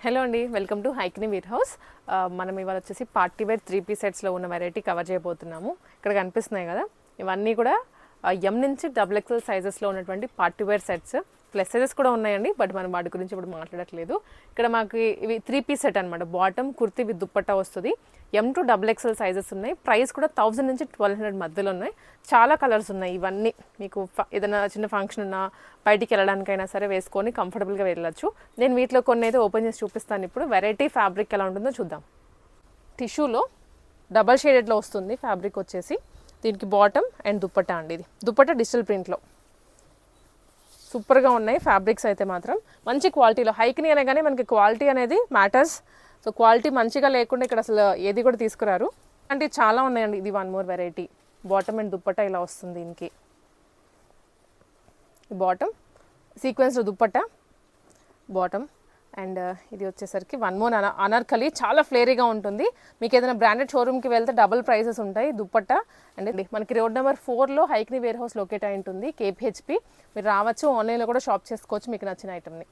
Hello అండి, welcome to హైక్ని wear house. మనం ఇవాళ వచ్చేసి పార్టీ వేర్ 3 పీస్ సెట్స్లో ఉన్న వెరైటీ కవర్ చేయబోతున్నాము. ఇక్కడ కనిపిస్తున్నాయి కదా, ఇవన్నీ కూడా ఎం నుంచి XXL సైజెస్లో ఉన్నటువంటి party wear sets. Plus sizes కూడా ఉన్నాయండి, బట్ మనం వాటి గురించి ఇప్పుడు మాట్లాడట్లేదు. ఇక్కడ మాకు ఇవి 3 పీస్ సెట్ అనమాట. బాటమ్ కుర్తీ విత్ దుప్పట్టా వస్తుంది. ఎం టు XXL సైజెస్ ఉన్నాయి. ప్రైస్ కూడా 1000 నుంచి 1200 మధ్యలో ఉన్నాయి. చాలా కలర్స్ ఉన్నాయి. ఇవన్నీ మీకు ఏదైనా చిన్న ఫంక్షన్ ఉన్నా బయటికి వెళ్ళడానికైనా సరే వేసుకొని కంఫర్టబుల్గా వెళ్ళొచ్చు. నేను వీటిలో కొన్ని అయితే ఓపెన్ చేసి చూపిస్తాను. ఇప్పుడు వెరైటీ ఫ్యాబ్రిక్ ఎలా ఉంటుందో చూద్దాం. టిష్యూలో డబల్ షేడెడ్లో వస్తుంది ఫ్యాబ్రిక్ వచ్చేసి. దీనికి బాటమ్ అండ్ దుప్పట్టా అండి. ఇది దుప్పట్టా డిజిటల్ ప్రింట్లో సూపర్గా ఉన్నాయి ఫ్యాబ్రిక్స్ అయితే మాత్రం. మంచి క్వాలిటీలో హైక్ని అనగానే మనకి క్వాలిటీ అనేది మ్యాటర్స్. సో క్వాలిటీ మంచిగా లేకుండా ఇక్కడ అసలు ఏది కూడా తీసుకురారు. అంటే చాలా ఉన్నాయండి. ఇది one more variety. Bottom and dupatta ఇలా వస్తుంది. దీనికి బాటమ్ సీక్వెన్స్లో దుప్పట్టా బాటమ్ అండ్ ఇది వచ్చేసరికి వన్ మోర్ అనార్కలి. చాలా ఫ్లేరీగా ఉంటుంది. మీకు ఏదైనా బ్రాండెడ్ షోరూమ్కి వెళ్తే డబుల్ ప్రైసెస్ ఉంటాయి. దుప్పట్టా అండ్ మనకి రోడ్ నెంబర్ 4లో హైక్ని వేర్ హౌస్ లొకేట్ అయి ఉంటుంది, KPHP. మీరు రావచ్చు, ఆన్లైన్లో కూడా షాప్ చేసుకోవచ్చు మీకు నచ్చిన ఐటమ్ని.